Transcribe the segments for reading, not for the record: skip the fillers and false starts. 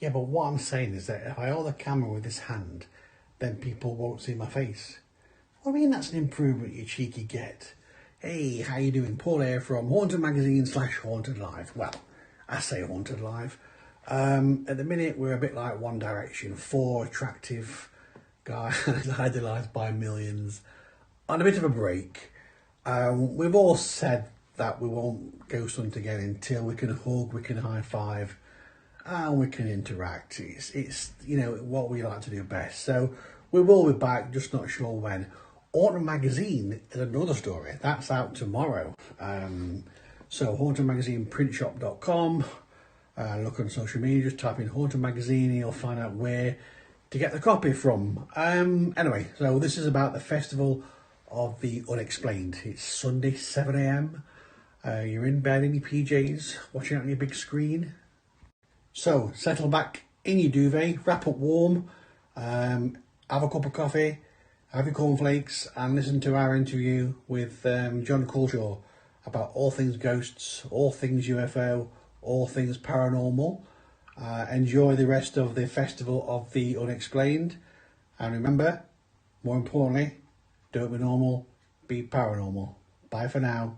Yeah, but what I'm saying is that if I hold the camera with this hand, then people won't see my face. I mean, that's an improvement, you cheeky get. Hey, how you doing? Paul here from Haunted Magazine / Haunted Live. Well, I say Haunted Live. At the minute, we're a bit like One Direction. 4 attractive guys idolised by millions. On a bit of a break. We've all said that we won't ghost hunt again until we can hug, we can high five, and we can interact. It's what we like to do best. So we will be back, just not sure when. Haunted Magazine is another story. That's out tomorrow. So hauntedmagazineprintshop.com. Look on social media, just type in Haunted Magazine and you'll find out where to get the copy from. Anyway, so this is about the Festival of the Unexplained. It's Sunday, 7 a.m. You're in bed in your PJs, watching it on your big screen. So settle back in your duvet, wrap up warm, have a cup of coffee, have your cornflakes, and listen to our interview with John Culshaw about all things ghosts, all things UFO, all things paranormal. Enjoy the rest of the Festival of the Unexplained. And remember, more importantly, don't be normal, be paranormal. Bye for now.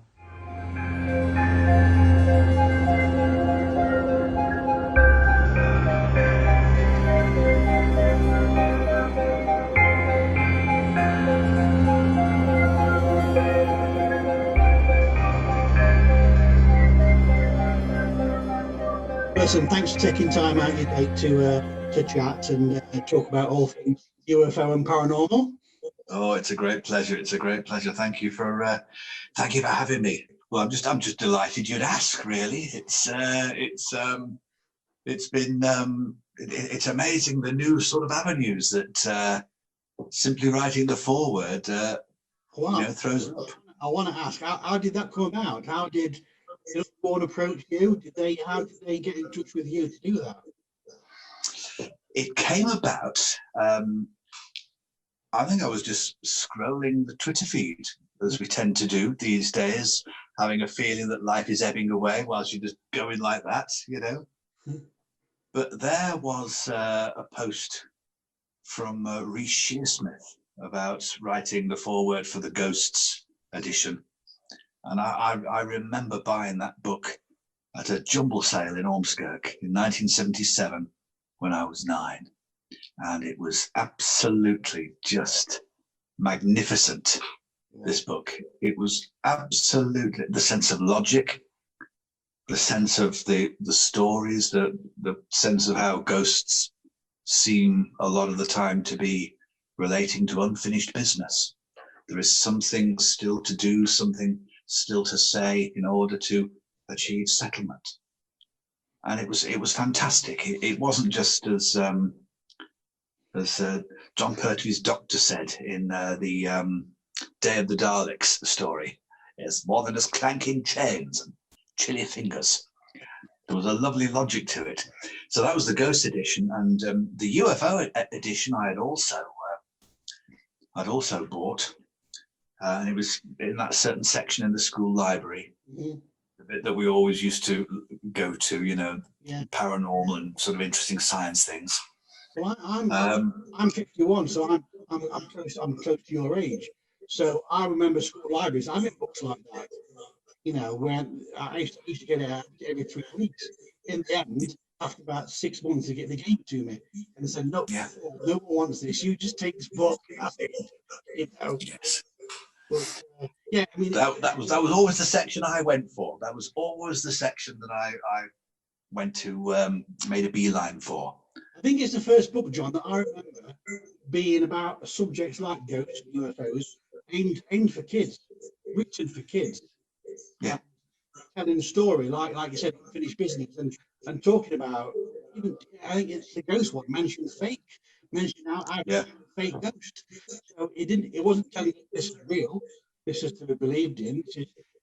Listen, thanks for taking time out of your day to chat and talk about all things UFO and paranormal. Oh, it's a great pleasure. It's a great pleasure. Thank you for having me. Well, I'm just delighted you'd ask. Really, it's amazing the new sort of avenues that simply writing the foreword throws up. I want to ask, how did that come about? How did Board approach you? How did they get in touch with you to do that? It came about. I think I was just scrolling the Twitter feed, as we tend to do these days, having a feeling that life is ebbing away whilst you're just going like that, But there was a post from Reece Shearsmith about writing the foreword for the Ghosts edition. And I remember buying that book at a jumble sale in Ormskirk in 1977 when I was 9. And it was absolutely just magnificent, this book. It was absolutely the sense of logic, the sense of the stories, the sense of how ghosts seem a lot of the time to be relating to unfinished business. There is something still to do, something still to say in order to achieve settlement. And it was fantastic. It wasn't just as John Pertwee's doctor said in the Day of the Daleks story, it's more than as clanking chains and chilly fingers. There was a lovely logic to it. So that was the Ghost edition, and the UFO edition I had also bought, and it was in that certain section in the school library, the bit that we always used to go to, paranormal and sort of interesting science things. Well, I'm 51, so I'm close to your age. So I remember school libraries. I'm in books like that. When I used to get it out every 3 weeks. In the end, after about 6 months, they gave it to me, and they said, "No, no one wants this. You just take this book." Yes. But, that was always the section I went for. That was always the section that I went to, made a beeline for. I think it's the first book, John, that I remember being about subjects like ghosts and UFOs, aimed for kids, written for kids. Yeah. Telling a story, like you said, unfinished business, and talking about, even, I think it's the ghost one, mentioning how fake ghost. So it wasn't telling you this is real, this is to be believed in,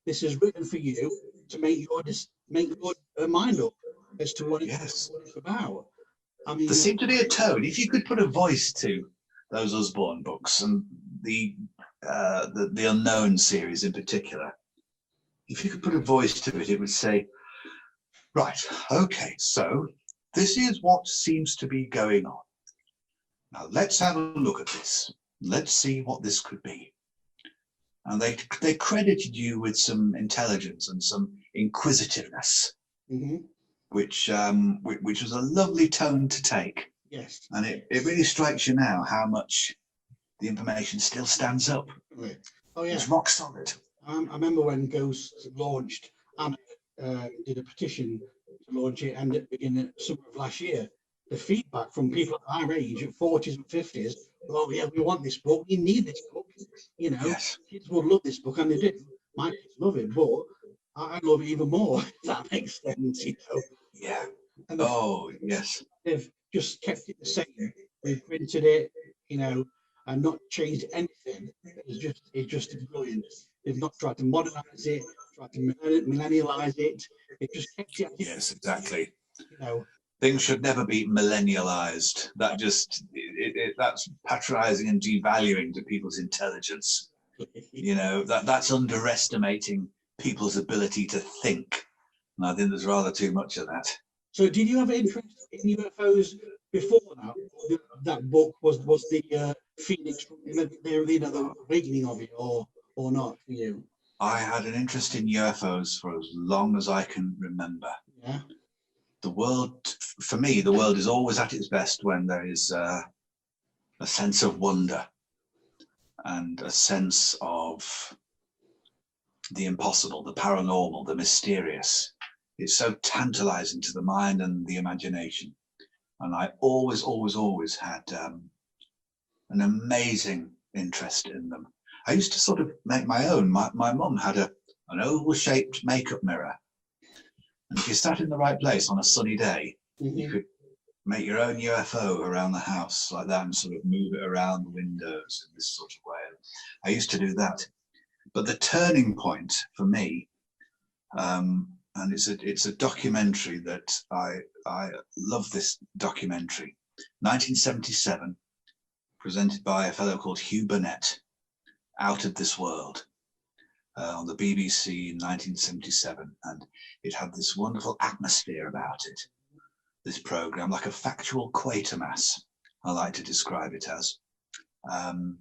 this is written for you to make your mind up as to what it's about. I mean, there seemed to be a tone. If you could put a voice to those Osborne books and the Unknown series in particular, if you could put a voice to it, it would say, right, okay, so this is what seems to be going on. Now let's have a look at this. Let's see what this could be. And they credited you with some intelligence and some inquisitiveness, which was a lovely tone to take. Yes. And it really strikes you now how much the information still stands up. Right. Oh yeah. It's rock solid. I remember when Ghost launched, and did a petition to launch it, and at the beginning of summer of last year, the feedback from people at our age, at 40s and 50s, oh yeah, we want this book, we need this book. You know, yes. Kids would love this book, and they do. My kids love it, but I love it even more, if that makes sense, you know. Yeah. And yes. They've just kept it the same. They've printed it, you know, and not changed anything. It's just brilliant. They've not tried to modernize it, tried to millennialize it. They've just kept it. Yes, exactly. You know, things should never be millennialized. That that's patronizing and devaluing to people's intelligence. You know, that's underestimating people's ability to think. And I think there's rather too much of that. So did you have interest in UFOs before that? That book was the Phoenix, the awakening of it, or not for you? I had an interest in UFOs for as long as I can remember. Yeah. The world, for me, the world is always at its best when there is a sense of wonder and a sense of the impossible, the paranormal, the mysterious. It's so tantalizing to the mind and the imagination. And I always had an amazing interest in them. I used to sort of make my own. My mum had an oval-shaped makeup mirror. And if you sat in the right place on a sunny day, you could make your own UFO around the house like that and sort of move it around the windows in this sort of way. I used to do that. But the turning point for me, and it's a documentary that I love this documentary, 1977, presented by a fellow called Hugh Burnett, Out of This World, on the BBC in 1977, and it had this wonderful atmosphere about it. This program, like a factual Quatermass, I like to describe it as, and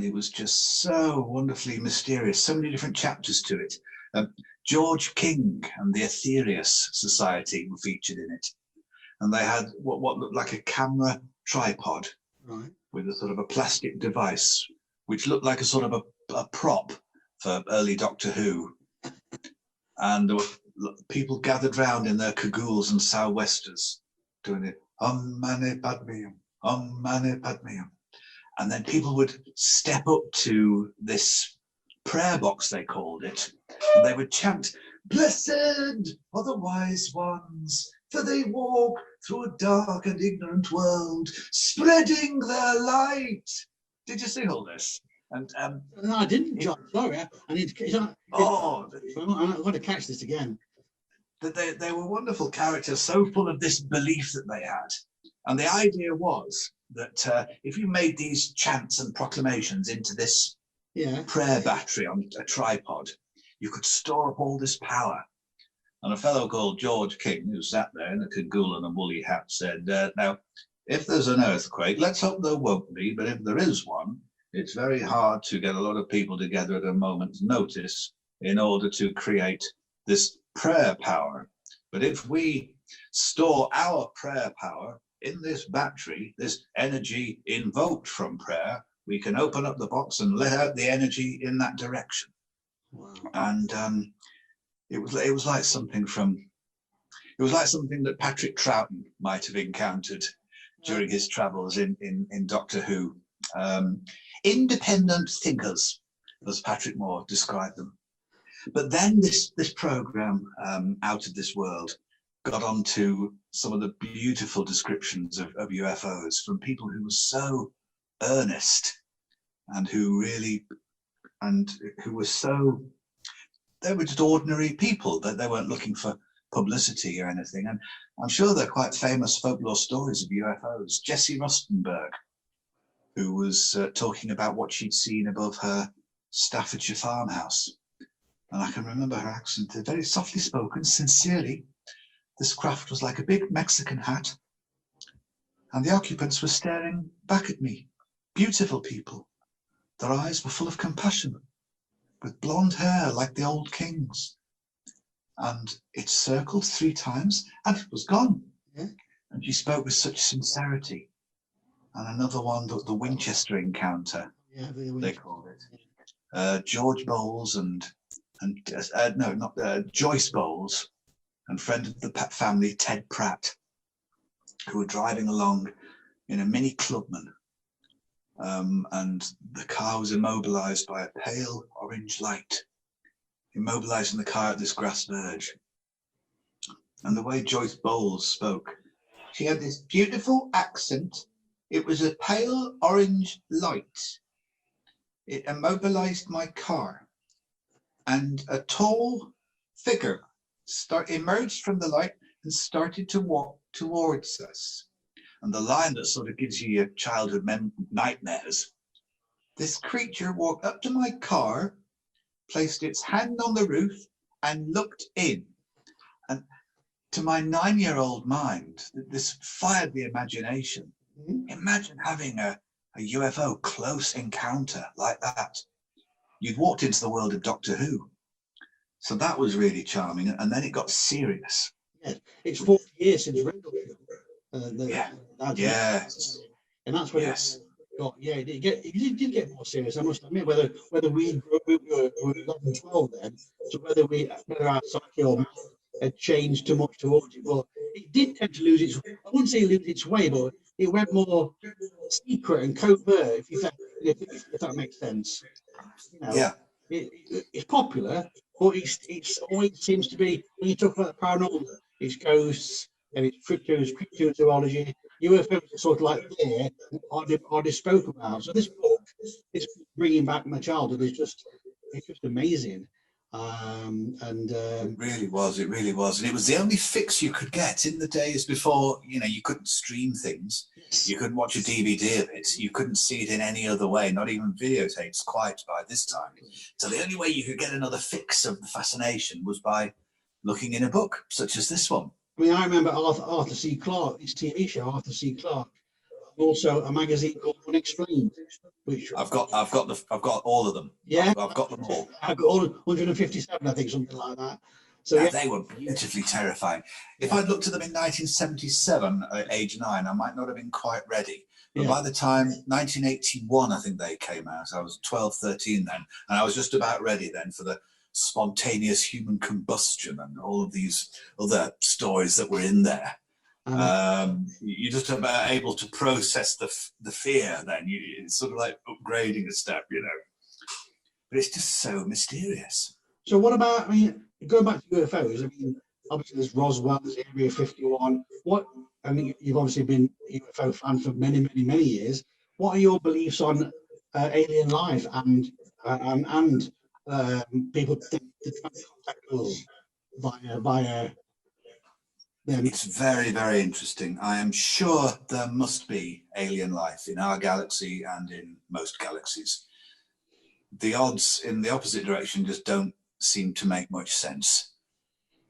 it was just so wonderfully mysterious. So many different chapters to it. George King and the Aetherius Society were featured in it, and they had what looked like a camera tripod, right, with a sort of a plastic device which looked like a sort of a prop for early Doctor Who. And there were people gathered round in their cagoules and sou'westers doing it, Om Mani Padme Hum, Om Mani Padme Hum. And then people would step up to this prayer box, they called it, and they would chant, "Blessed are the wise ones, for they walk through a dark and ignorant world, spreading their light." Did you see all this? And no, I didn't, John. Sorry, I need to. I'm going to catch this again. They were wonderful characters, so full of this belief that they had. And the idea was that if you made these chants and proclamations into this prayer battery on a tripod, you could store up all this power. And a fellow called George King, who sat there in a cagoule and a woolly hat, said, now, if there's an earthquake, let's hope there won't be, but if there is one, it's very hard to get a lot of people together at a moment's notice in order to create this prayer power. But if we store our prayer power in this battery, this energy invoked from prayer, we can open up the box and let out the energy in that direction. Wow. And it was like something that Patrick Troughton might have encountered during his travels in Doctor Who. Independent thinkers, as Patrick Moore described them. But then this program, Out of This World, got onto some of the beautiful descriptions of UFOs from people who were so earnest and who were so, they were just ordinary people, that they weren't looking for publicity or anything. And I'm sure they're quite famous folklore stories of UFOs. Jessie Rustenberg, who was talking about what she'd seen above her Staffordshire farmhouse. And I can remember her accent, very softly spoken, sincerely. This craft was like a big Mexican hat, and the occupants were staring back at me. Beautiful people. Their eyes were full of compassion, with blonde hair like the old kings. And it circled 3 times, and it was gone. Yeah. And she spoke with such sincerity. And another one, the Winchester encounter, Yeah, they called it. George Bowles and Joyce Bowles, and friend of the family, Ted Pratt, who were driving along in a Mini Clubman. And the car was immobilized by a pale orange light, immobilizing the car at this grass verge. And the way Joyce Bowles spoke, she had this beautiful accent. It was a pale orange light. It immobilized my car, and a tall figure emerged from the light and started to walk towards us. And the line that sort of gives you your childhood nightmares. This creature walked up to my car, placed its hand on the roof, and looked in. And to my 9-year-old mind, this fired the imagination. Imagine having a UFO close encounter like that. You'd walked into the world of Doctor Who. So that was really charming. And then it got serious. Yeah, it's 40 years since Rendell. Yes. And that's when it got, it did get more serious, I must admit, whether we were 11, 12 then, so whether our psyche or math had changed too much towards it. But it did tend to lose its, I wouldn't say lose its way, but it went more secret and covert, if that makes sense. You know, yeah. It's popular, but it's always seems to be, when you talk about the paranormal, it's ghosts, and it's cryptozoology, UFOs are sort of like there, are they spoke about. So this book, this bringing back my childhood, it's just amazing. It really was, and it was the only fix you could get in the days before, you couldn't stream things. Yes. You couldn't watch a DVD of it. You couldn't see it in any other way, not even videotapes quite by this time. So the only way you could get another fix of the fascination was by looking in a book such as this one. I mean, I remember Arthur C. Clarke, this TV show, Arthur C. Clarke, and also a magazine called Unexplained, which I've got all of them. Yeah, I've got them all. I've got all 157, I think, something like that. So yeah, they were beautifully terrifying. If I'd looked at them in 1977 at age 9, I might not have been quite ready. But by the time 1981, I think they came out, I was 12, 13 then, and I was just about ready then for the spontaneous human combustion and all of these other stories that were in there. You're just about able to process the fear then. It's sort of like upgrading a step, But it's just so mysterious. So what about, going back to UFOs, obviously there's Roswell, there's Area 51. You've obviously been a UFO fan for many, many, many years. What are your beliefs on alien life and people that contact us via them? It's very, very interesting. I am sure there must be alien life in our galaxy and in most galaxies. The odds in the opposite direction just don't seem to make much sense.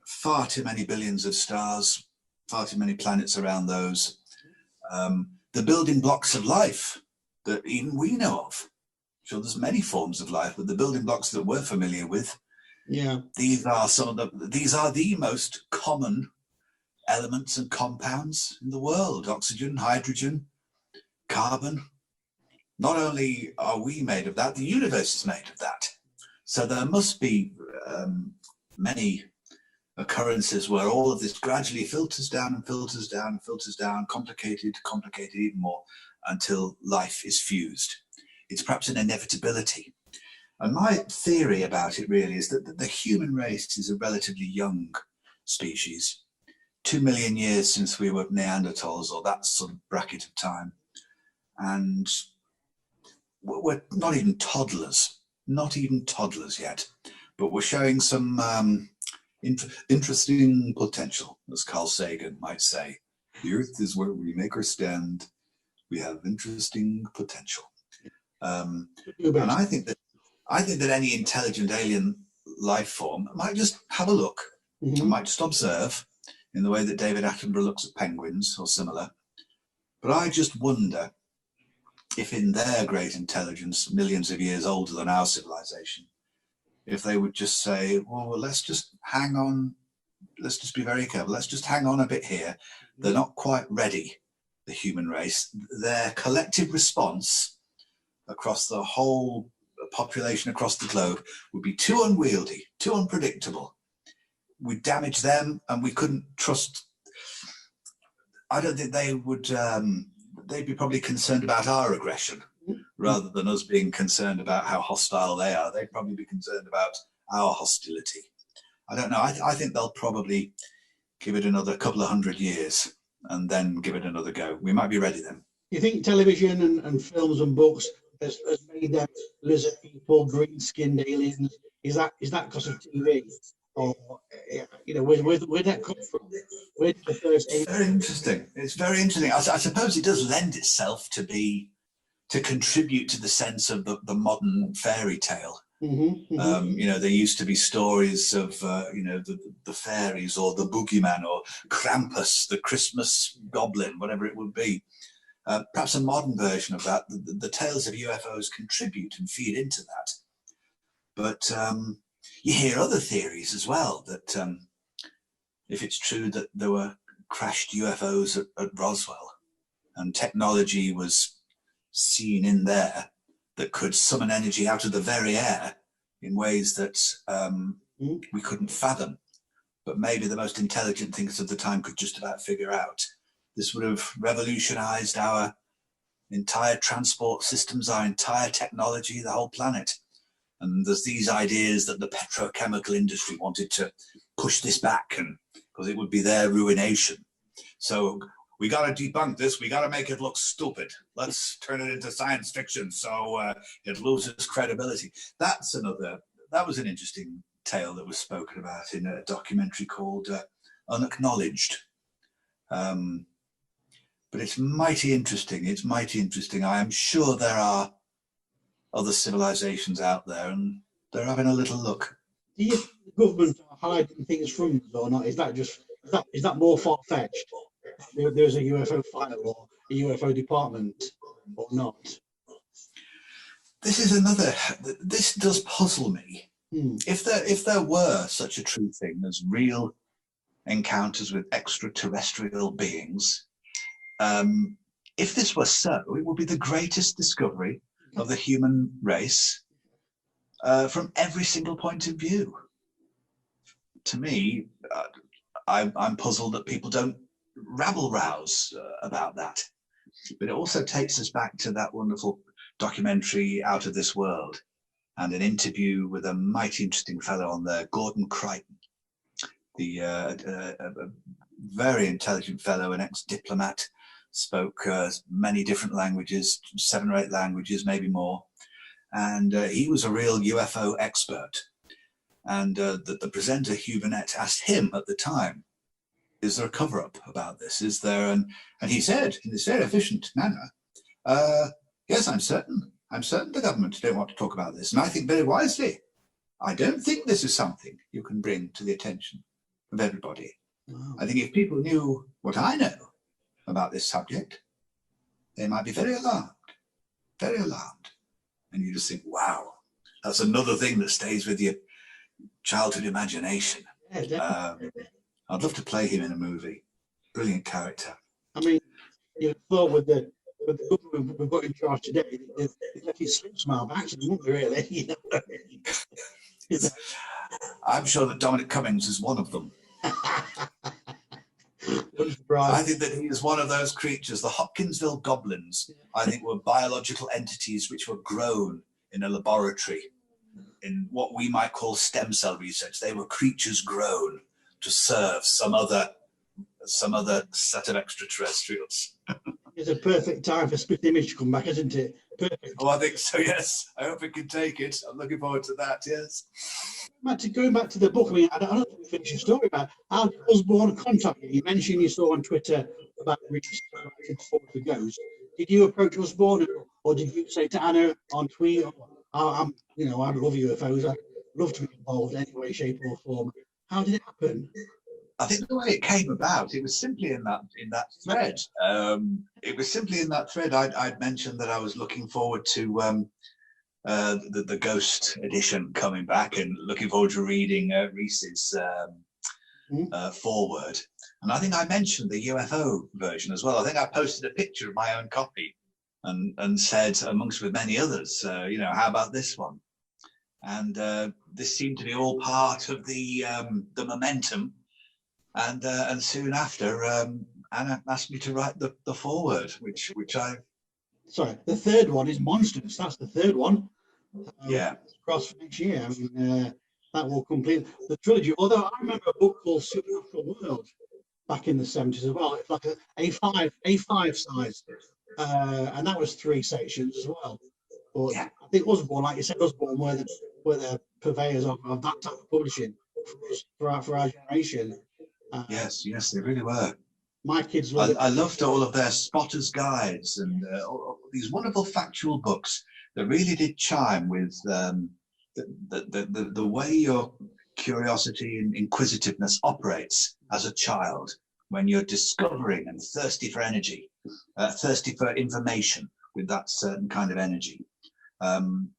Far too many billions of stars, far too many planets around those. The building blocks of life that even we know of. Sure, there's many forms of life, but the building blocks that we're familiar with, these are the most common elements and compounds in the world: oxygen, hydrogen, carbon. Not only are we made of that, the universe is made of that. So there must be many occurrences where all of this gradually filters down and filters down and filters down, complicated even more, until life is fused. It's perhaps an inevitability. And my theory about it really is that the human race is a relatively young species. 2 million years since we were Neanderthals, or that sort of bracket of time. And we're not even toddlers yet, but we're showing some interesting potential, as Carl Sagan might say. The Earth is where we make our stand. We have interesting potential. And I think that any intelligent alien life form might just have a look, might just observe. in the way that David Attenborough looks at penguins or similar. But I just wonder if in their great intelligence, millions of years older than our civilization, if they would just say, well, let's just hang on, let's just be very careful, let's just hang on a bit here. They're not quite ready, the human race. Their collective response across the whole population across the globe would be too unwieldy, too unpredictable. We'd damage them, and we couldn't trust. I don't think they would, they'd be probably concerned about our aggression rather than us being concerned about how hostile they are. They'd probably be concerned about our hostility. I don't know. I think they'll probably give it another couple of 100 years and then give it another go. We might be ready then. You think television and films and books has made them lizard people, green-skinned aliens? Is that because of TV? Or, you know, where'd that come from? Where did the first It's very interesting. It's very interesting. I suppose it does lend itself to contribute to the sense of the modern fairy tale. Mm-hmm, mm-hmm. You know, there used to be stories of, you know, the fairies or the boogeyman or Krampus, the Christmas goblin, whatever it would be. Perhaps a modern version of that. The tales of UFOs contribute and feed into that. But you hear other theories as well, that if it's true that there were crashed UFOs at Roswell and technology was seen in there that could summon energy out of the very air in ways that we couldn't fathom, but maybe the most intelligent thinkers of the time could just about figure out. This would have revolutionized our entire transport systems, our entire technology, the whole planet. And there's these ideas that the petrochemical industry wanted to push this back, and because it would be their ruination. So we got to debunk this. We got to make it look stupid. Let's turn it into science fiction so it loses credibility. That was an interesting tale that was spoken about in a documentary called Unacknowledged. But it's mighty interesting. It's mighty interesting. I am sure there are other civilizations out there, and they're having a little look. Do you think the government are hiding things from us or not? Is that more far-fetched? There's a UFO file or a UFO department or not? This does puzzle me. If there were such a true thing as real encounters with extraterrestrial beings, if this were so, it would be the greatest discovery of the human race from every single point of view. To me, I'm puzzled that people don't rabble-rouse about that. But it also takes us back to that wonderful documentary Out of This World and an interview with a mighty interesting fellow on there, Gordon Crichton, a very intelligent fellow, an ex-diplomat, spoke many different languages, 7 or 8 languages, maybe more. And he was a real UFO expert. And the presenter, Hugh Burnett, asked him at the time, is there a cover-up about this? Is there and he said, in this very efficient manner, yes, I'm certain. I'm certain the government don't want to talk about this. And I think very wisely, I don't think this is something you can bring to the attention of everybody. Wow. I think if people knew what I know about this subject, they might be very alarmed, very alarmed. And you just think, wow, that's another thing that stays with your childhood imagination. I'd love to play him in a movie. Brilliant character. I mean, you thought with the government we've got in charge today, they let it slip somehow, actually, wouldn't they, really? You know? I'm sure that Dominic Cummings is one of them. I think that he is one of those creatures. The Hopkinsville goblins, I think, were biological entities which were grown in a laboratory in what we might call stem cell research. They were creatures grown to serve some other set of extraterrestrials. It's a perfect time for Split Image to come back, isn't it? Perfect. Oh, I think so, yes. I hope it can take it. I'm looking forward to that, yes. Going back to the book, I mean, I don't know if you finished your story about how Osborne contacted you. You mentioned you saw on Twitter about reaching for the ghost. Did you approach Osborne, or did you say to Anna on tweet, I love UFOs, I'd love to be involved in any way, shape or form? How did it happen? I think the way it came about, it was simply in that thread. It was simply in that thread. I'd mentioned that I was looking forward to the Ghost edition coming back, and looking forward to reading Reese's foreword. And I think I mentioned the UFO version as well. I think I posted a picture of my own copy and said, amongst with many others, how about this one? And this seemed to be all part of the momentum. And soon after, Anna asked me to write the foreword, which I. Sorry, the third one is Monsters. That's the third one. Yeah. Across next year. I mean, that will complete the trilogy. Although I remember a book called Supernatural World back in the 70s as well. It's like a A5 size, and that was 3 sections as well. But yeah. I think Osborne, like you said, Osborne were the purveyors of that type of publishing for our generation. Yes, they really were. My kids I loved all of their spotters' guides and all these wonderful factual books that really did chime with the way your curiosity and inquisitiveness operates as a child when you're discovering and thirsty for energy, thirsty for information with that certain kind of energy. And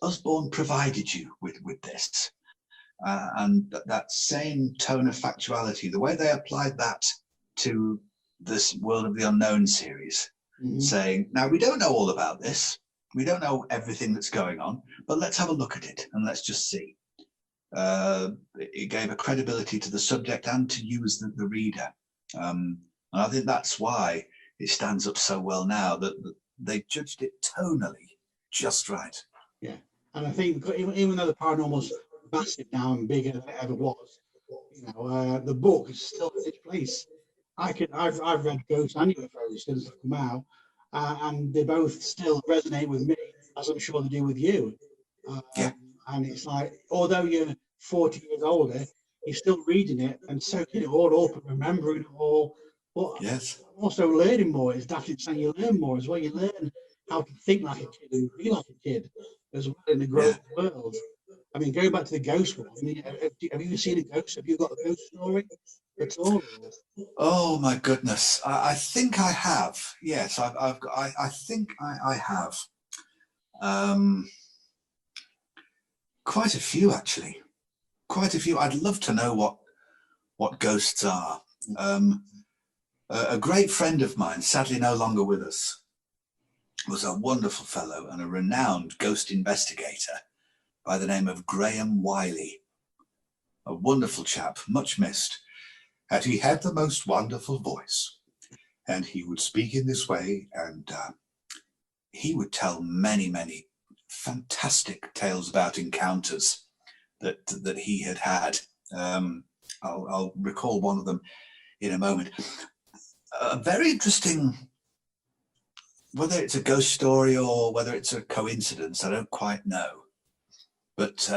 Usborne provided you with this. And that same tone of factuality, the way they applied that to this World of the Unknown series, saying, now we don't know all about this, we don't know everything that's going on, but let's have a look at it and let's just see. It gave a credibility to the subject and to you as the reader. And I think that's why it stands up so well now, that they judged it tonally just right. Yeah, and I think even though the paranormal's massive now and bigger than it ever was, the book is still in its place. I've read Ghosts and UFOs since they've come out, and they both still resonate with me, as I'm sure they do with you. And it's like, although you're 40 years older, you're still reading it and soaking it all up and remembering it all. But yes, also learning more. It's definitely saying you learn more as well. You learn how to think like a kid and be like a kid as well in the growing world. I mean, going back to the ghost one, I mean, have you seen a ghost? Have you got a ghost story at all? Oh my goodness, I think I have. Yes, I think I have. Quite a few, actually. Quite a few. I'd love to know what ghosts are. A great friend of mine, sadly no longer with us, was a wonderful fellow and a renowned ghost investigator by the name of Graham Wiley. A wonderful chap, much missed. And he had the most wonderful voice. And he would speak in this way, and he would tell many, many fantastic tales about encounters that he had. I'll recall one of them in a moment. A very interesting, whether it's a ghost story or whether it's a coincidence, I don't quite know. But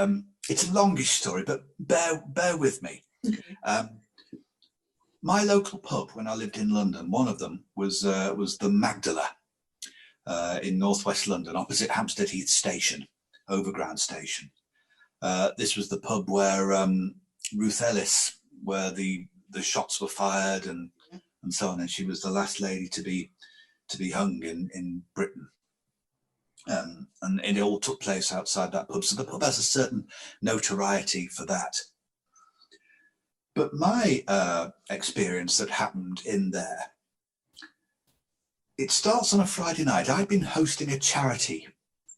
it's a longish story, but bear with me. My local pub when I lived in London, one of them was the Magdala in northwest London, opposite Hampstead Heath Station, Overground Station. This was the pub where Ruth Ellis, where the shots were fired and so on, and she was the last lady to be hung in Britain. And it all took place outside that pub. So the pub has a certain notoriety for that. But my experience that happened in there, it starts on a Friday night. I'd been hosting a charity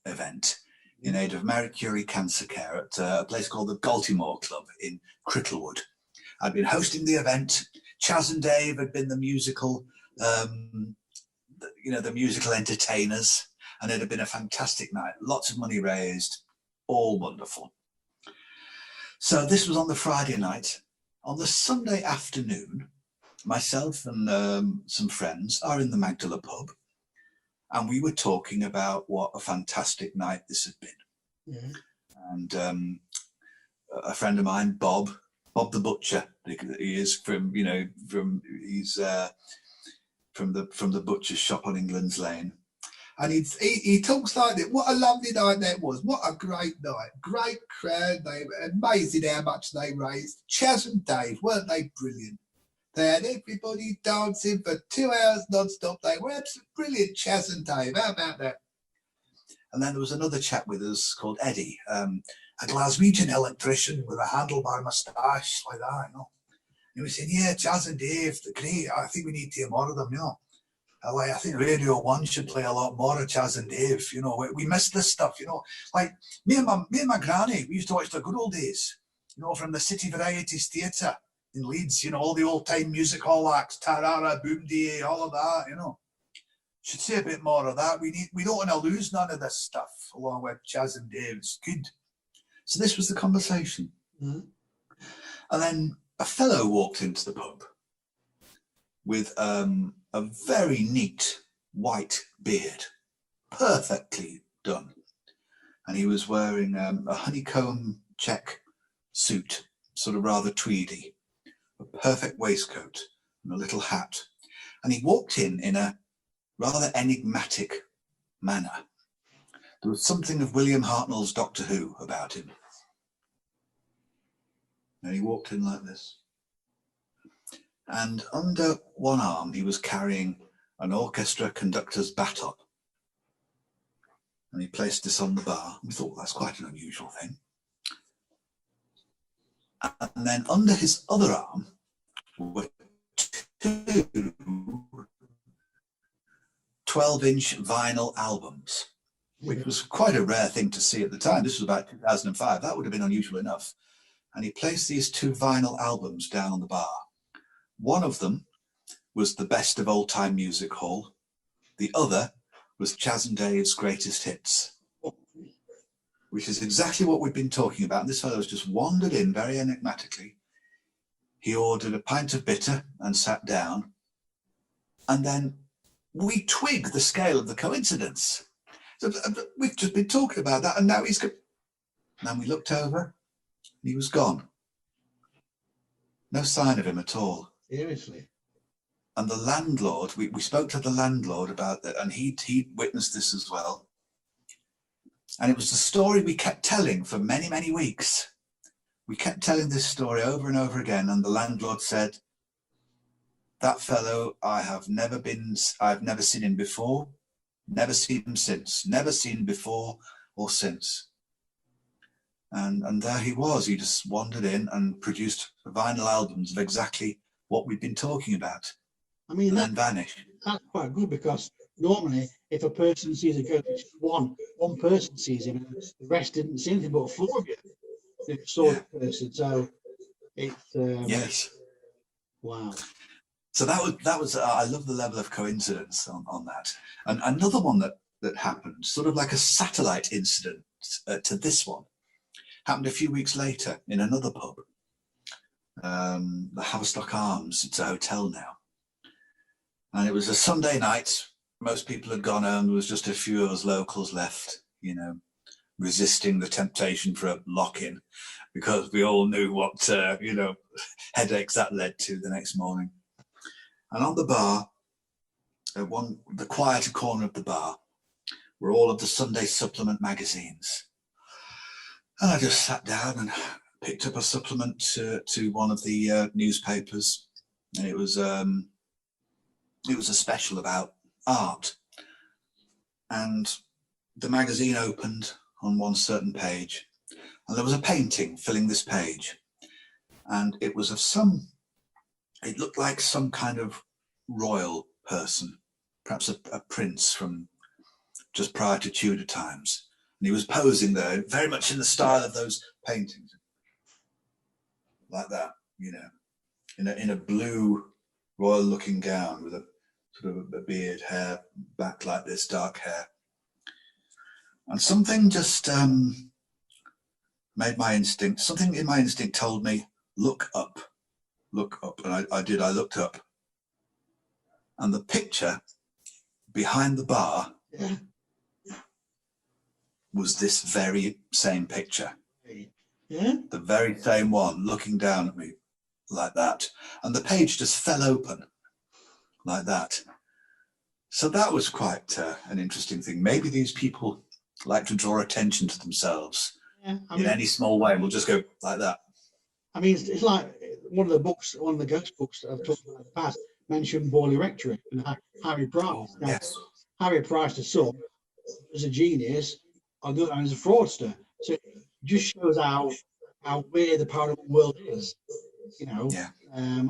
event in aid of Marie Curie Cancer Care at a place called the Galtimore Club in Cricklewood. I'd been hosting the event. Chaz and Dave had been the musical, the musical entertainers, and it had been a fantastic night. Lots of money raised, all wonderful. So this was on the Friday night. On the Sunday afternoon, myself and some friends are in the Magdala pub, and we were talking about what a fantastic night this had been. Yeah. And a friend of mine, Bob the Butcher, he is from the butcher's shop on England's Lane. And he talks like that. What a lovely night that was. What a great night. Great crowd. They were amazing how much they raised. Chaz and Dave, weren't they brilliant? They had everybody dancing for 2 hours non-stop. They were absolutely brilliant, Chaz and Dave. How about that? And then there was another chap with us called Eddie, a Glaswegian electrician with a handlebar moustache like that, you know. And he was saying, yeah, Chaz and Dave, they're great. I think we need to hear more of them, you know. I think Radio 1 should play a lot more of Chaz and Dave, you know. We miss this stuff, you know. Like, me and my granny, we used to watch the good old days, you know, from the City Varieties Theatre in Leeds, you know, all the old-time music hall acts, Tarara, Boom Day, all of that, you know. Should see a bit more of that. We don't want to lose none of this stuff along with Chaz and Dave. It's good. So this was the conversation. Mm-hmm. And then a fellow walked into the pub with a very neat white beard, perfectly done. And he was wearing a honeycomb check suit, sort of rather tweedy, a perfect waistcoat and a little hat. And he walked in a rather enigmatic manner. There was something of William Hartnell's Doctor Who about him. And he walked in like this. And under one arm, he was carrying an orchestra conductor's baton. And he placed this on the bar. We thought, well, that's quite an unusual thing. And then under his other arm were two 12-inch vinyl albums, which was quite a rare thing to see at the time. This was about 2005. That would have been unusual enough. And he placed these two vinyl albums down on the bar. One of them was the Best of Old Time Music Hall. The other was Chaz and Dave's Greatest Hits, which is exactly what we've been talking about. And this fellow's just wandered in very enigmatically. He ordered a pint of bitter and sat down. And then we twig the scale of the coincidence. So we've just been talking about that, and now he's gone. And then we looked over, and he was gone. No sign of him at all. Seriously. And the landlord, we spoke to the landlord about that, and he witnessed this as well. And it was the story we kept telling for many, many weeks. We kept telling this story over and over again, and the landlord said, that fellow, I've never seen him before, never seen him since, never seen before or since. And there he was. He just wandered in and produced vinyl albums of exactly what we'd been talking about. I mean, and then vanished. That's quite good, because normally if a person sees a ghost, one person sees him and the rest didn't see anything, but four of you saw the person. So it's yes. Wow. So that was I love the level of coincidence on that. And another one that happened, sort of like a satellite incident to this one, happened a few weeks later in another pub, the Haverstock Arms. It's a hotel now. And it was a Sunday night. Most people had gone home. There was just a few of us locals left, you know, resisting the temptation for a lock-in, because we all knew what, headaches that led to the next morning. And on the bar, the quieter corner of the bar, were all of the Sunday supplement magazines. And I just sat down and picked up a supplement to one of the newspapers, and it was a special about art. And the magazine opened on one certain page, and there was a painting filling this page, and it was of it looked like some kind of royal person, perhaps a prince from just prior to Tudor times. And he was posing there, very much in the style of those paintings, like that, you know, in a blue royal-looking gown with a sort of a beard, hair back like this, dark hair. And something just made something in my instinct told me, look up. And I did. I looked up, and the picture behind the bar was this very same picture. Yeah. The very same one, looking down at me like that. And the page just fell open like that. So that was quite an interesting thing. Maybe these people like to draw attention to themselves in any small way. We'll just go like that. I mean, it's like one of the ghost books that I've talked about in the past mentioned Borley Rectory and Harry Price. Oh, yes. Harry Price, the son, is a genius, on the other hand, is a fraudster. So it just shows how weird the paranormal world is. You know,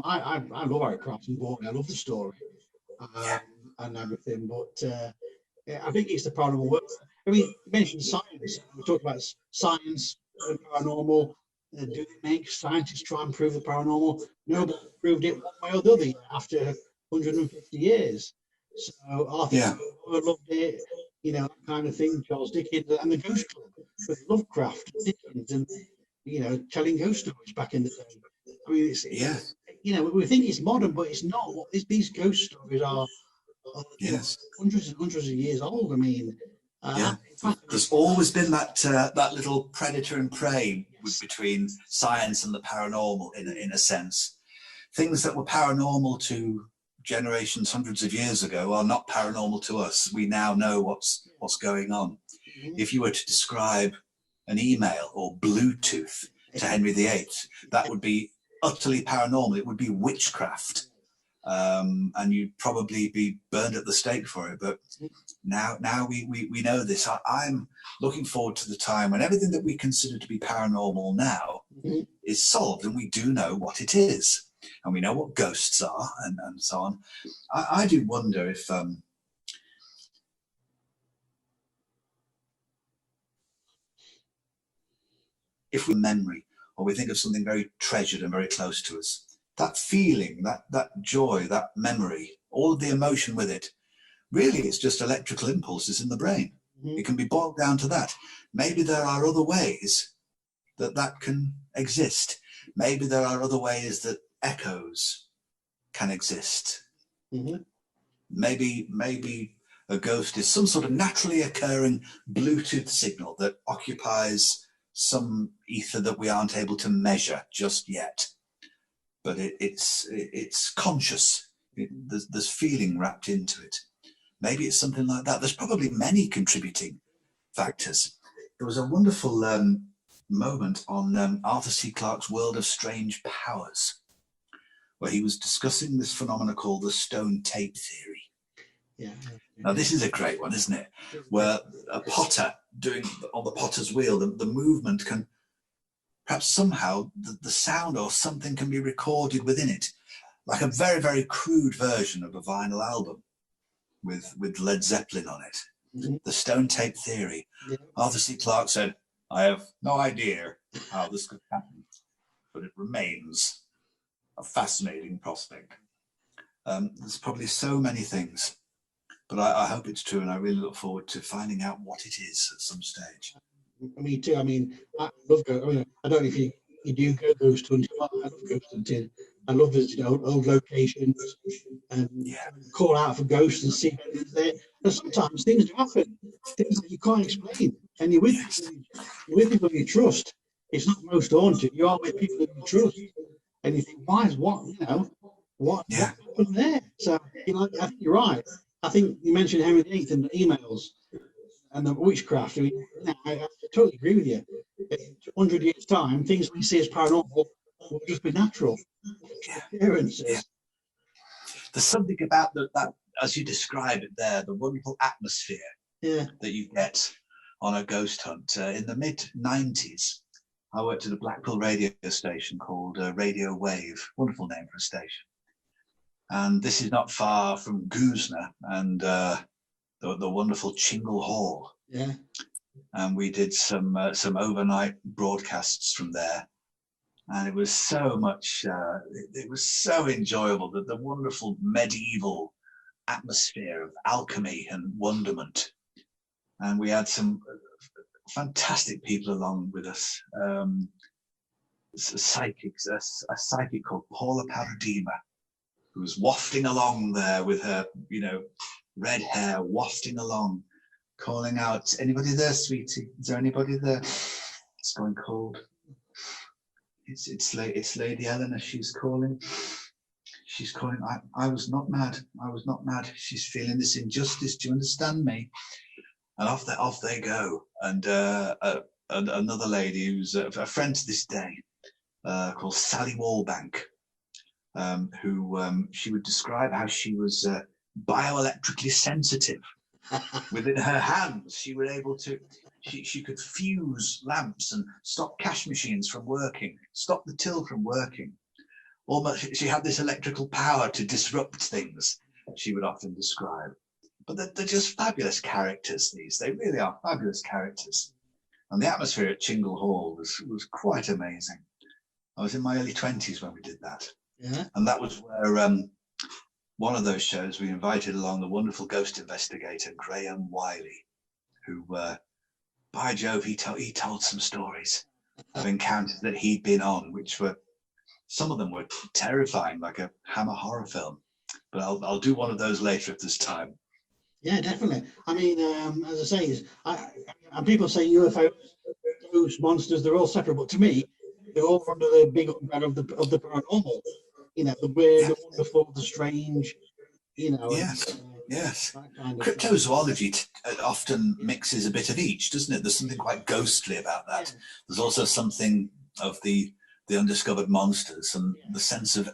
I love Harry Price and Borley. I love the story and everything, but I think it's the paranormal world. I mean, you mentioned science. We talked about science and paranormal. Do they make scientists try and prove the paranormal? Nobody proved it one way or the other after 150 years. So Arthur loved it, you know, that kind of thing. Charles Dickens and the Ghost Club with Lovecraft, Dickens, and you know, telling ghost stories back in the day. I mean, it's you know, we think it's modern, but it's not. What these ghost stories are hundreds and hundreds of years old. I mean, there's always been that little predator and prey between science and the paranormal in a sense. Things that were paranormal to generations hundreds of years ago are not paranormal to us. We now know what's going on. If you were to describe an email or Bluetooth to Henry VIII, that would be utterly paranormal. It would be witchcraft. And you'd probably be burned at the stake for it. But now we know this. I'm looking forward to the time when everything that we consider to be paranormal now is solved, and we do know what it is, and we know what ghosts are, and so on. I do wonder if we memory, or we think of something very treasured and very close to us, that feeling, that joy, that memory, all of the emotion with it, really it's just electrical impulses in the brain. It can be boiled down to that. Maybe there are other ways that can exist. Maybe there are other ways that echoes can exist. Maybe a ghost is some sort of naturally occurring Bluetooth signal that occupies some ether that we aren't able to measure just yet. But it's conscious. There's feeling wrapped into it. Maybe it's something like that. There's probably many contributing factors. There was a wonderful moment on Arthur C. Clarke's World of Strange Powers, where he was discussing this phenomenon called the stone tape theory. Now, this is a great one, isn't it? Where a potter doing on the potter's wheel, the movement can perhaps somehow the sound or something can be recorded within it, like a very, very crude version of a vinyl album with Led Zeppelin on it. The stone tape theory. Arthur C. Clarke said, "I have no idea how this could happen, but it remains a fascinating prospect." There's probably so many things, but I hope it's true, and I really look forward to finding out what it is at some stage. Me too. I mean, I love ghost. I mean, I don't know if you do go ghost hunting. I love ghost hunting. I love visiting old locations and call out for ghosts and see if anything's there. And sometimes things do happen, things that you can't explain. And you're with people you trust. It's not most haunted. You are with people that you trust, and you think, why is what happened there? So I think you're right. I think you mentioned Henry VIII and the emails and the witchcraft. I mean, I totally agree with you. In 100 years' time, things we see as paranormal will just be natural appearances. There's something about that, as you describe it there, the wonderful atmosphere that you get on a ghost hunt. In the mid-90s, I worked at a Blackpool radio station called Radio Wave. Wonderful name for a station. And this is not far from Goosner and the wonderful Chingle Hall. And we did some overnight broadcasts from there, and it was so much. It was so enjoyable. The wonderful medieval atmosphere of alchemy and wonderment, and we had some fantastic people along with us. Psychics, a psychic called Paula Paradima, who was wafting along there with her, red hair, wafting along, calling out, "Anybody there, sweetie? Is there anybody there?" It's going cold. It's Lady Eleanor. She's calling. she's calling. I was not mad. I was not mad. She's feeling this injustice. Do you understand me? And off they go. And another lady who's a friend to this day, called Sally Wallbank, who she would describe how she was bioelectrically sensitive. Within her hands, she was able to. She could fuse lamps and stop cash machines from working, stop the till from working. Almost, she had this electrical power to disrupt things. She would often describe. But they're just fabulous characters. They really are fabulous characters. And the atmosphere at Chingle Hall was quite amazing. I was in my early 20s when we did that. Yeah. And that was where one of those shows we invited along the wonderful ghost investigator Graham Wiley, who, by Jove, he told some stories of encounters that he'd been on, which were, some of them were terrifying, like a Hammer horror film. But I'll do one of those later if there's time. Yeah, definitely. I mean, as I say, and people say UFOs, ghosts, monsters, they're all separate, but to me, they're all under the big umbrella of the paranormal. You know, the weird, the wonderful, the strange. You know. Yes. Yes. Kind of Cryptozoology often mixes a bit of each, doesn't it? There's something quite ghostly about that. Yeah. There's also something of the undiscovered monsters and the sense of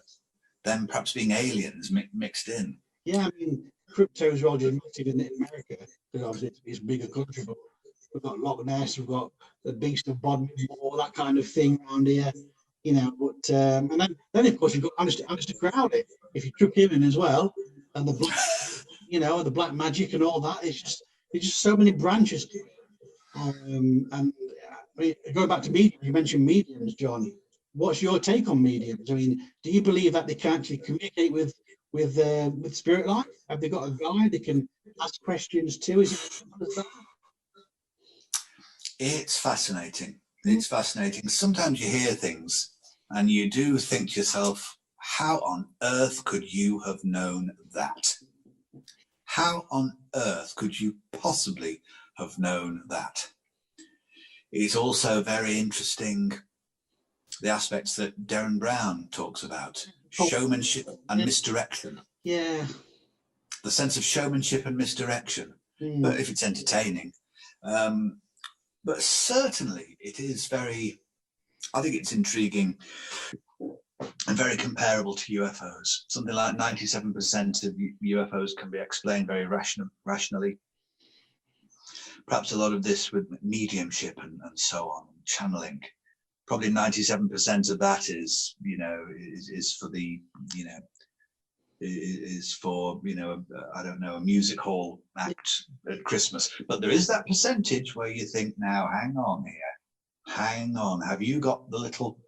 them perhaps being aliens mixed in. Yeah, I mean, cryptozoology is massive in America because obviously it's a bigger country, but we've got Loch Ness, we've got the Beast of Bodmin Moor, that kind of thing around here, you know. But and then of course you've got Alistair Crowley, if you took him in as well, and the black, you know, the black magic and all that. It's just so many branches. And I mean, going back to mediums, you mentioned mediums, John. What's your take on mediums? I mean, do you believe that they can actually communicate with spirit life? Have they got a guide they can ask questions to? It's fascinating. It's fascinating. Sometimes you hear things and you do think to yourself, how on earth could you have known that? How on earth could you possibly have known that? It's also very interesting, the aspects that Derren Brown talks about, showmanship and misdirection. Yeah. The sense of showmanship and misdirection, but if it's entertaining. But certainly it is very, I think it's intriguing and very comparable to UFOs. Something like 97% of UFOs can be explained very rationally. Perhaps a lot of this with mediumship and so on, channeling. Probably 97% of that is, you know, is for the, you know, is for, you know, I don't know, a music hall act at Christmas. But there is that percentage where you think, now, hang on here, hang on. Have you got the little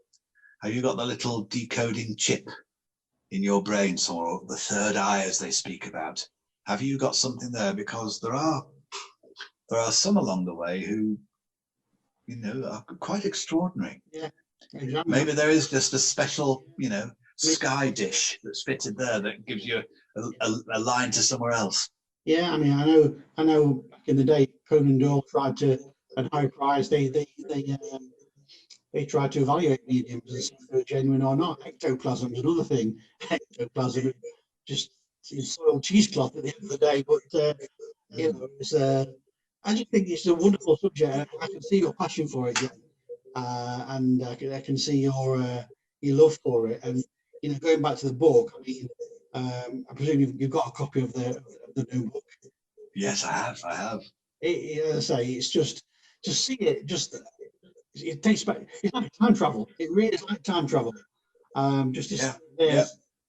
decoding chip in your brain, or the third eye, as they speak about? Have you got something there? Because there are some along the way who, you know, are quite extraordinary. Yeah, exactly. Maybe there is just a special, you know, sky dish that's fitted there that gives you a line to somewhere else. Yeah, I mean, I know. Back in the day, Conan Doyle tried to, at High Price, they tried to evaluate mediums and see if they were genuine or not. Ectoplasm is another thing. Ectoplasm, just soiled cheesecloth at the end of the day. But you know, it's I just think it's a wonderful subject. I can see your passion for it, John. And I can see your love for it. And you know, going back to the book, I mean, I presume you've got a copy of the new book. Yes, I have. As I say, it's just to see it. It takes back. It's like time travel. It really is like time travel. Yeah.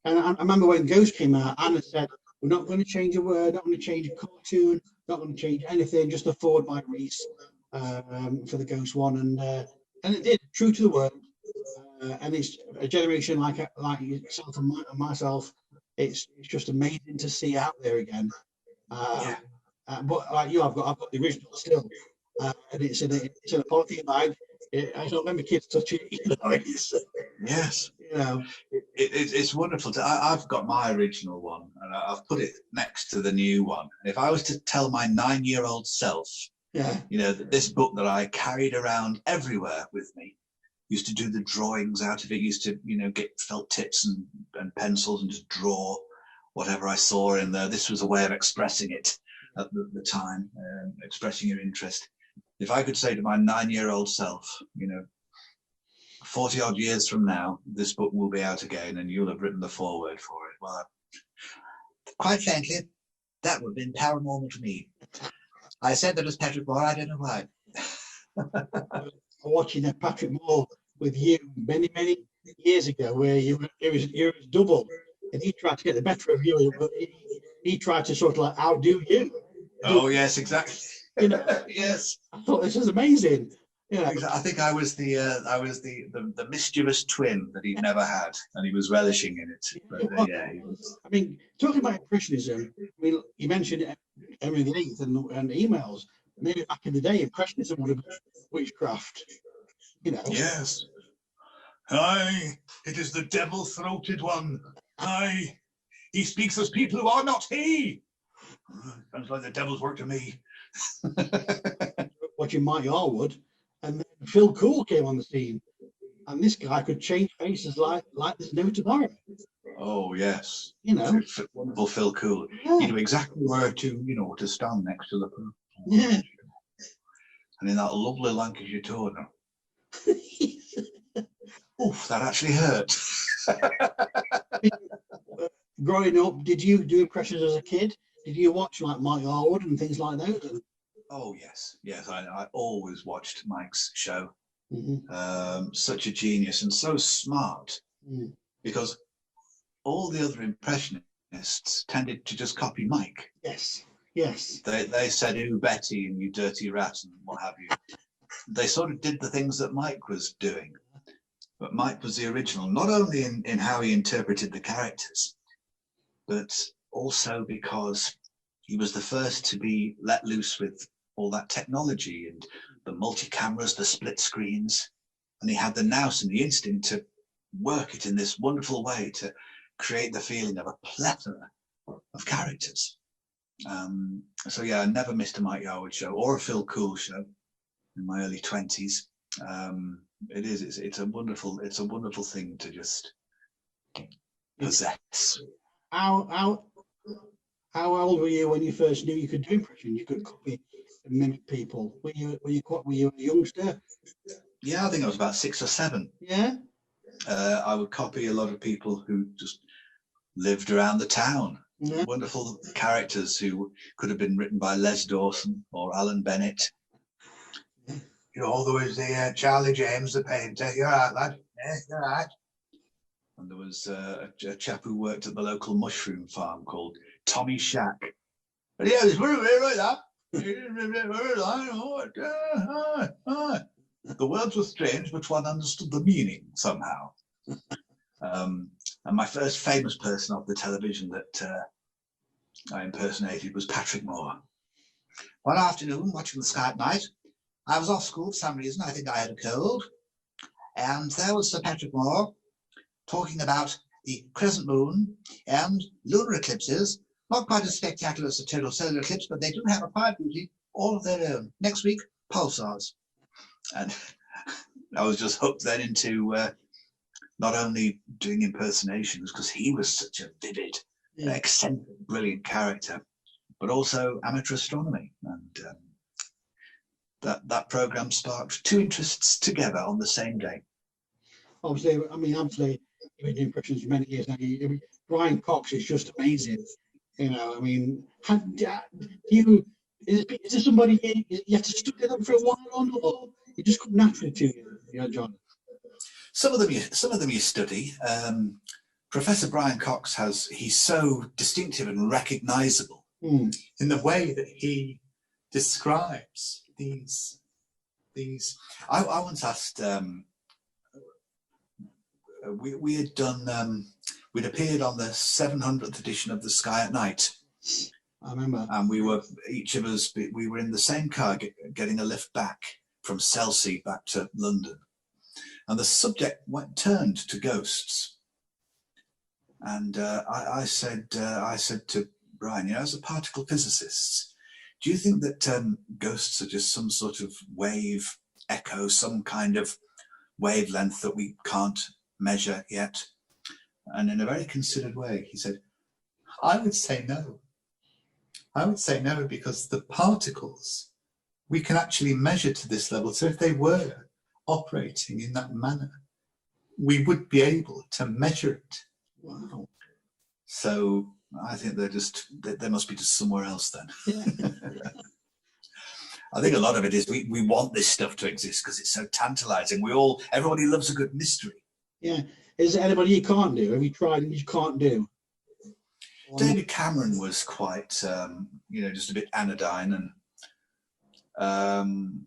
And I remember when Ghost came out, Anna said, "We're not going to change a word. Not going to change a cartoon. Not going to change anything. Just a forward by Reese for the Ghost one." And it did, true to the word. And it's a generation like yourself and myself. It's just amazing to see out there again. But like you, I've got the original still, and it's in a polythene bag. I don't let my kids touch it. You know, yes, you know, it's wonderful. I've got my original one, and I've put it next to the new one. And if I was to tell my 9-year-old self, you know, that this book that I carried around everywhere with me, used to do the drawings out of it, used to, get felt tips and pencils and just draw whatever I saw in there. This was a way of expressing it at the time, expressing your interest. If I could say to my 9-year-old self, 40 odd years from now, this book will be out again and you'll have written the foreword for it. Well, quite frankly, that would have been paranormal to me. I said that as Patrick Moore, I don't know why. Watching a Patrick Moore with you many years ago, where you were double, and he tried to get the better of you, but he tried to sort of like outdo you. Oh yes, exactly. Yes. I thought this was amazing. I think I was the mischievous twin that he'd never had, and he was relishing in it. But, he was. I mean, talking about impressionism, you mentioned Henry VIII and emails. Maybe back in the day, impressionism would have been witchcraft. Yes. Aye, it is the devil-throated one. Aye, he speaks as people who are not he. Sounds like the devil's work to me. Watching Mike Yarwood, and then Phil Cool came on the scene, and this guy could change faces like there's no tomorrow. Oh yes, wonderful Phil Cool. Yeah. He knew exactly where to stand next to the person. Yeah. And in that lovely Lancashire toner. Oof, that actually hurt. Growing up, did you do impressions as a kid? Did you watch like Mike Yarwood and things like those? Oh yes. I always watched Mike's show. Mm-hmm. Such a genius and so smart, because all the other impressionists tended to just copy Mike. Yes. They said, "Ooh, Betty," and "You dirty rat," and what have you. They sort of did the things that Mike was doing, but Mike was the original, not only in how he interpreted the characters, but also because he was the first to be let loose with all that technology and the multi-cameras, the split screens, and he had the nous and the instinct to work it in this wonderful way to create the feeling of a plethora of characters. So yeah, I never missed a Mike Yarwood show or a Phil Cool show in my early 20s. It's a wonderful thing to just possess. How old were you when you first knew you could do impressions? You could copy and mimic people. Were you a youngster? Yeah, I think I was about 6 or 7. Yeah. I would copy a lot of people who just lived around the town. Yeah. Wonderful characters who could have been written by Les Dawson or Alan Bennett. There was the Charlie James, the painter. You're right, lad. Yeah, you're right. And there was a chap who worked at the local mushroom farm called Tommy Shack. But yeah, this was like that. The words were strange, but one understood the meaning somehow. And my first famous person off the television that I impersonated was Patrick Moore. One afternoon, watching the sky at night, I was off school for some reason. I think I had a cold. And there was Sir Patrick Moore talking about the crescent moon and lunar eclipses. Not quite as spectacular as the total solar eclipse, but they do have a quiet beauty all of their own. Next week, pulsars. And I was just hooked then into not only doing impersonations, because he was such a vivid, eccentric, brilliant character, but also amateur astronomy. And that program sparked 2 interests together on the same day. Obviously, you've been doing impressions for many years now. Brian Cox is just amazing. Is there somebody you have to study them for a while on, or it just come naturally to you, John? Some of them you study. Professor Brian Cox he's so distinctive and recognizable in the way that he describes these. I once asked. We had done. We'd appeared on the 700th edition of The Sky at Night. I remember. And each of us, we were in the same car getting a lift back from Chelsea back to London. And the subject turned to ghosts. And I said to Brian, as a particle physicist, do you think that ghosts are just some sort of wave, echo, some kind of wavelength that we can't measure yet. And in a very considered way, he said, I would say no. I would say no, because the particles we can actually measure to this level. So if they were operating in that manner, we would be able to measure it. Wow. So I think they must be just somewhere else then. Yeah. I think a lot of it is we want this stuff to exist because it's so tantalizing. Everybody loves a good mystery. Yeah. Is there anybody you can't do? Have you tried and you can't do? David Cameron was quite, just a bit anodyne. And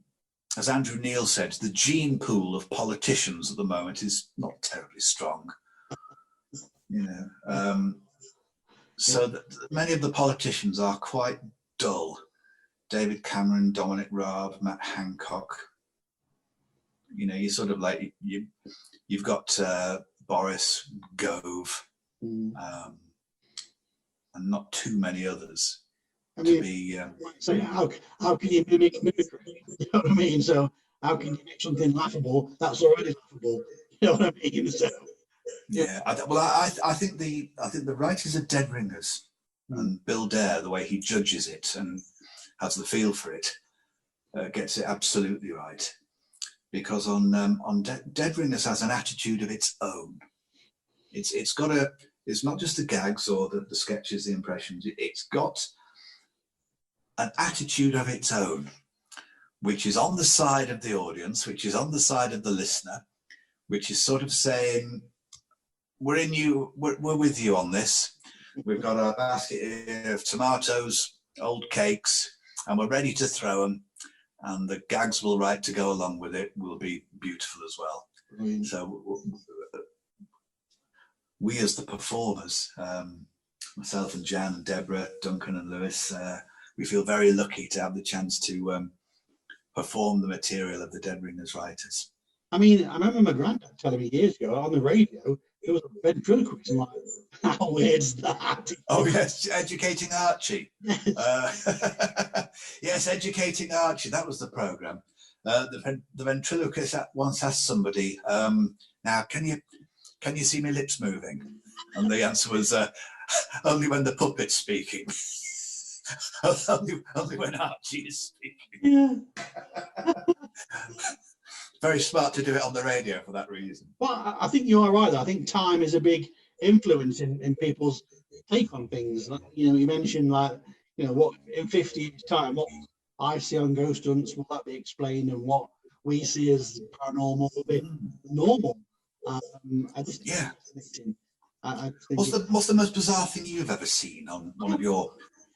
as Andrew Neil said, the gene pool of politicians at the moment is not terribly strong. So that many of the politicians are quite dull. David Cameron, Dominic Raab, Matt Hancock. You sort of like you've got Boris, Gove, and not too many others. So how can you mimic mimicry? You know what I mean? So how can you make something laughable that's already laughable? You know what I mean? So yeah. I think the writers of Dead Ringers and Bill Dare, the way he judges it and has the feel for it, gets it absolutely right. Because on Dead Ringers has an attitude of its own. It's not just the gags or the sketches, the impressions. It's got an attitude of its own, which is on the side of the audience, which is on the side of the listener, which is sort of saying, we're with you on this. We've got our basket of tomatoes, old cakes, and we're ready to throw them. And the gags will write to go along with it will be beautiful as well. So we as the performers, myself and Jan and Deborah, Duncan and Lewis, we feel very lucky to have the chance to perform the material of the Dead Ringers writers. I mean, I remember my granddad telling me years ago on the radio, there was a ventriloquist. I'm like, how weird's that? Oh yes, Educating Archie. Yes, Educating Archie. That was the program. The ventriloquist once asked somebody, "Now, can you see my lips moving?" And the answer was, "Only when the puppet's speaking." only when Archie is speaking. Yeah. Very smart to do it on the radio for that reason. Well, I think you are right. I think time is a big influence in people's take on things. Like, you mentioned what in 50 years' time, what I see on ghost hunts, will that be explained, and what we see as paranormal will be normal. I just yeah. I What's the most bizarre thing you've ever seen on one of your?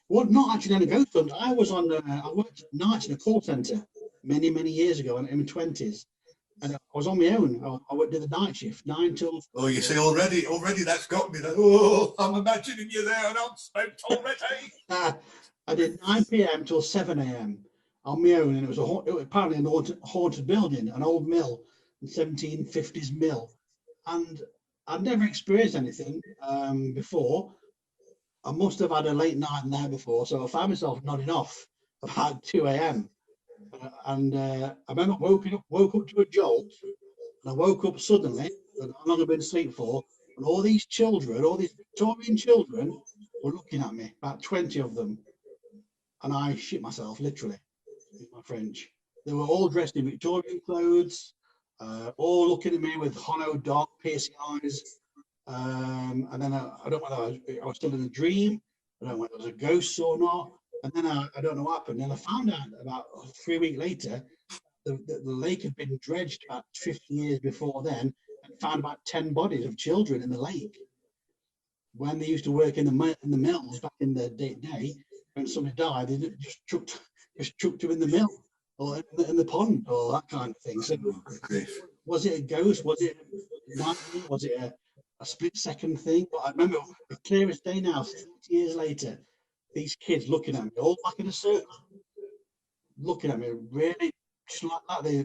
Well, not actually on a ghost hunt. I was I worked at night in a call centre many years ago, in my 20s. And I was on my own. I went to the night shift, 9 till. Oh, you see, already that's got me. Oh, I'm imagining you there and I'm smoked already. I did 9 p.m. till 7 a.m. on my own, and it was apparently an haunted building, an old mill, a 1750s mill, and I'd never experienced anything before. I must have had a late night the night before, so I found myself nodding off about 2 a.m. And I remember woke up to a jolt, and I woke up suddenly. How long I've been asleep for, and all these Victorian children, were looking at me, about 20 of them, and I shit myself, literally, in my French. They were all dressed in Victorian clothes, all looking at me with Hono dog piercing eyes, and then I don't know whether I was still in a dream, I don't know whether it was a ghost or not. And then I don't know what happened. And I found out about 3 weeks later, the lake had been dredged about 50 years before then, and found about 10 bodies of children in the lake. When they used to work in the mills back in the day, when somebody died, they just chucked them in the mill or in the pond or that kind of thing. So, was it a ghost? Was it a nightmare? Was it a split-second thing? But I remember the clearest day now, 40 years later, these kids looking at me, all back in a circle, looking at me, really, just like the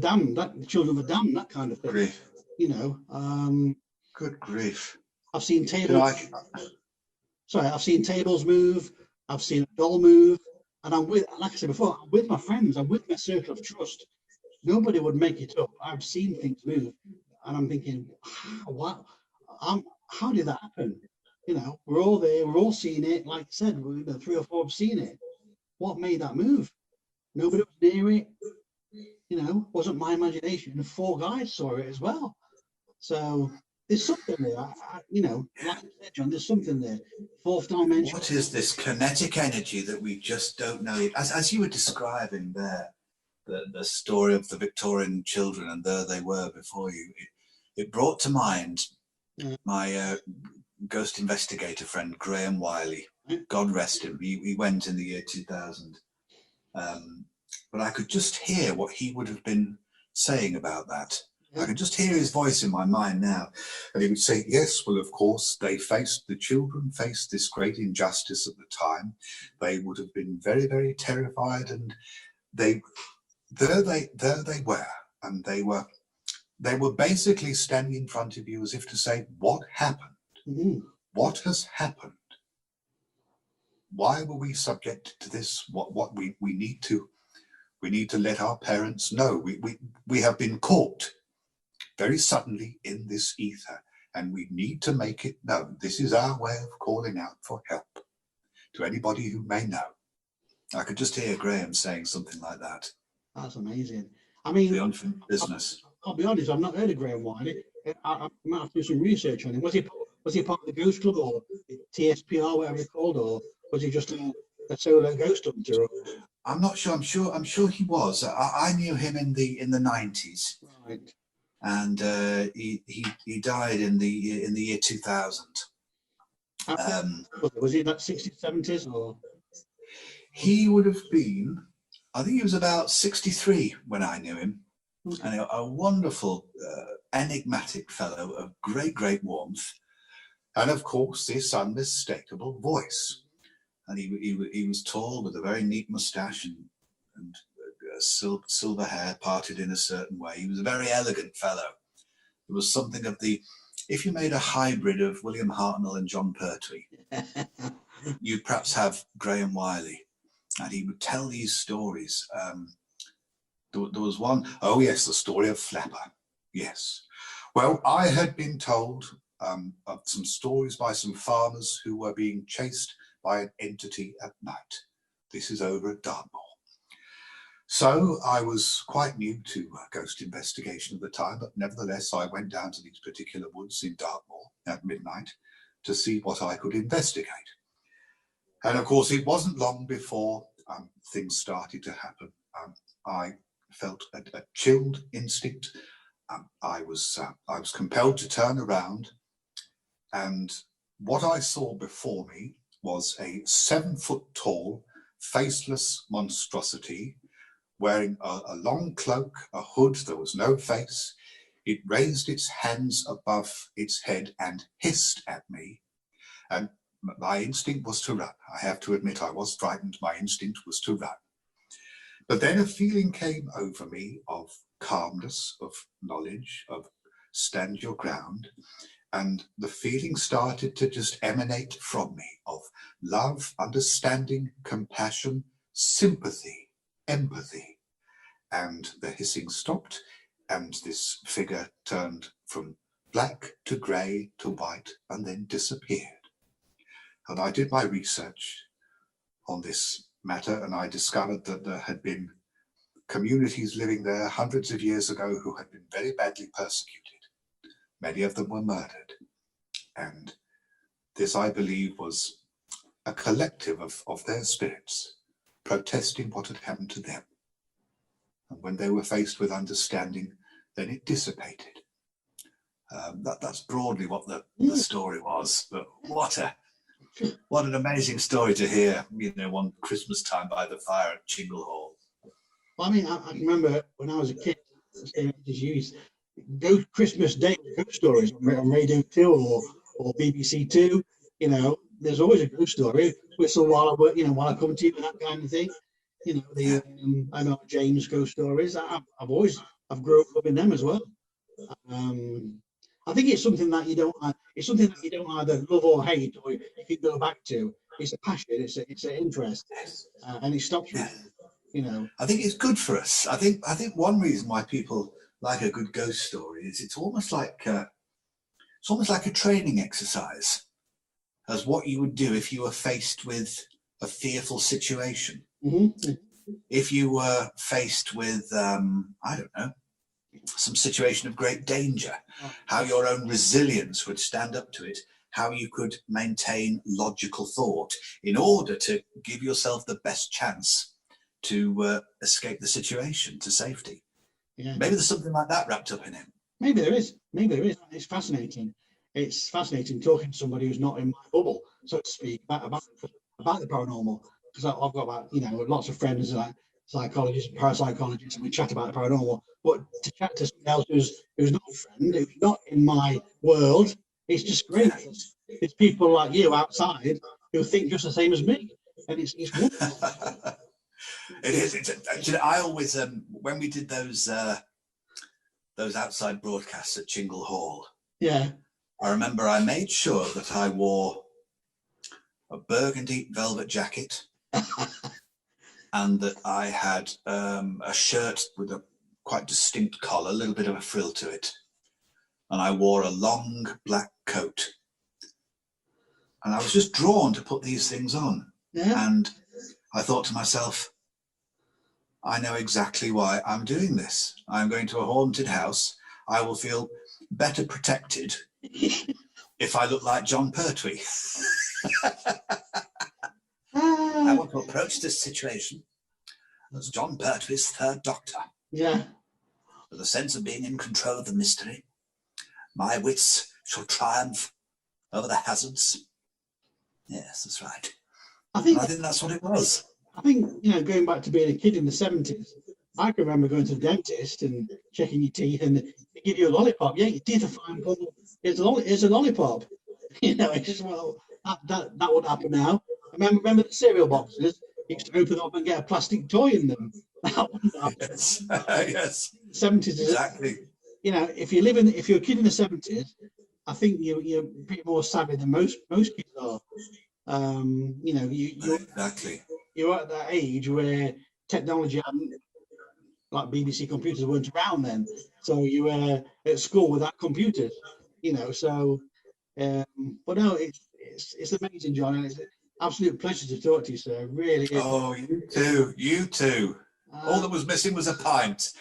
damned, the children of the damned, that kind of thing. Grief. Good grief. I've seen tables. I've seen tables move. I've seen a doll move, and like I said before, I'm with my friends. I'm with my circle of trust. Nobody would make it up. I've seen things move, and I'm thinking, what? How did that happen? You know, we're all there, we're all seeing it. Like I said, the 3 or 4 have seen it. What made that move? Nobody was near it. You know, wasn't my imagination. 4 guys saw it as well. So there's something there. You know, like you said, John, there's something there. 4th dimension. What is this kinetic energy that we just don't know? As you were describing there, the story of the Victorian children, and there they were before you, it brought to mind my ghost investigator friend, Graham Wiley. God rest him. He went in the year 2000. But I could just hear what he would have been saying about that. I can just hear his voice in my mind now. And he would say, yes, well, of course, the children faced this great injustice at the time. They would have been very, very terrified. And there they were. And they were basically standing in front of you as if to say, what happened? Mm-hmm. What has happened? Why were we subjected to this? What we need to let our parents know. We have been caught very suddenly in this ether, and we need to make it known. This is our way of calling out for help to anybody who may know. I could just hear Graham saying something like that. That's amazing. I mean, The unfinished business. I'll be honest, I've not heard of Graham Wiley. I might have to do some research on him. Was he part of the Ghost Club or TSPR, whatever it's called, or was he just a solo ghost hunter? I'm not sure. I'm sure he was. I knew him in the 90s, Right. and he died in the year 2000. Was he that 60s, 70s, or? He would have been, I think he was about 63 when I knew him, and a wonderful, enigmatic fellow of great warmth, and of course this unmistakable voice. And he was tall with a very neat moustache and silver hair parted in a certain way. He was a very elegant fellow. There was something of if you made a hybrid of William Hartnell and John Pertwee, you'd perhaps have Graham Wiley, and he would tell these stories. There was one, oh yes, the story of Flapper. Yes. Well, I had been told of some stories by some farmers who were being chased by an entity at night. This is over at Dartmoor. So I was quite new to ghost investigation at the time, but nevertheless I went down to these particular woods in Dartmoor at midnight to see what I could investigate. And of course it wasn't long before things started to happen. I felt a chilled instinct. I was compelled to turn around, and what I saw before me was a 7-foot-tall, faceless monstrosity wearing a long cloak, a hood. There was no face. It raised its hands above its head and hissed at me. And my instinct was to run. I have to admit I was frightened. My instinct was to run. But then a feeling came over me of calmness, of knowledge, of stand your ground. And the feeling started to just emanate from me of love, understanding, compassion, sympathy, empathy. And the hissing stopped, and this figure turned from black to grey to white and then disappeared. And I did my research on this matter, and I discovered that there had been communities living there hundreds of years ago who had been very badly persecuted. Many of them were murdered. And this, I believe, was a collective of their spirits protesting what had happened to them. And when they were faced with understanding, then it dissipated. That's broadly what the story was. But what an amazing story to hear, one Christmas time by the fire at Chingle Hall. Well, I mean, I can remember when I was a kid, Ghost Christmas Day ghost stories on Radio 2 or BBC 2. There's always a ghost story. Whistle while I work, while I come to you, and that kind of thing. I know James ghost stories. I've grown up in them as well. I think it's something that you don't. It's something that you don't either love or hate, or if you go back to. It's a passion. It's an interest, and it stops. you know. I think it's good for us. I think one reason why people like a good ghost story is it's almost like a training exercise, as what you would do if you were faced with a fearful situation. Mm-hmm. If you were faced with, I don't know, some situation of great danger, how your own resilience would stand up to it, how you could maintain logical thought in order to give yourself the best chance to escape the situation to safety. Yeah. Maybe there's something like that wrapped up in it. Maybe there is. It's fascinating. It's fascinating talking to somebody who's not in my bubble, so to speak, about the paranormal. Because I've got lots of friends like psychologists and parapsychologists, and we chat about the paranormal. But to chat to someone else who's not a friend, who's not in my world, it's just great. It's people like you outside who think just the same as me, and it's wonderful. It is. I always, when we did those outside broadcasts at Chingle Hall, yeah, I remember I made sure that I wore a burgundy velvet jacket and that I had a shirt with a quite distinct collar, a little bit of a frill to it, and I wore a long black coat. And I was just drawn to put these things on. Yeah. And I thought to myself, I know exactly why I'm doing this. I'm going to a haunted house. I will feel better protected if I look like John Pertwee. I want to approach this situation as John Pertwee's third Doctor. Yeah. With a sense of being in control of the mystery. My wits shall triumph over the hazards. Yes, that's right. I think that's what it was. I think, going back to being a kid in the 70s, I can remember going to the dentist and checking your teeth, and they give you a lollipop. Yeah, your teeth are fine, but here's a lollipop. It's just, well, that would happen now. Remember the cereal boxes? You used to open them up and get a plastic toy in them. That wouldn't happen. Yes. Yes. 70s. Exactly. If you're a kid in the 70s, I think you're pretty more savvy than most kids are. Exactly. You're at that age where technology hadn't, like BBC computers weren't around then, so you were at school without computers. So but no, it's amazing, John, and it's an absolute pleasure to talk to you, sir. Really is. Oh, you too. All that was missing was a pint.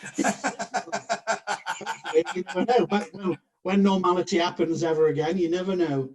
You never know. When normality happens ever again, you never know.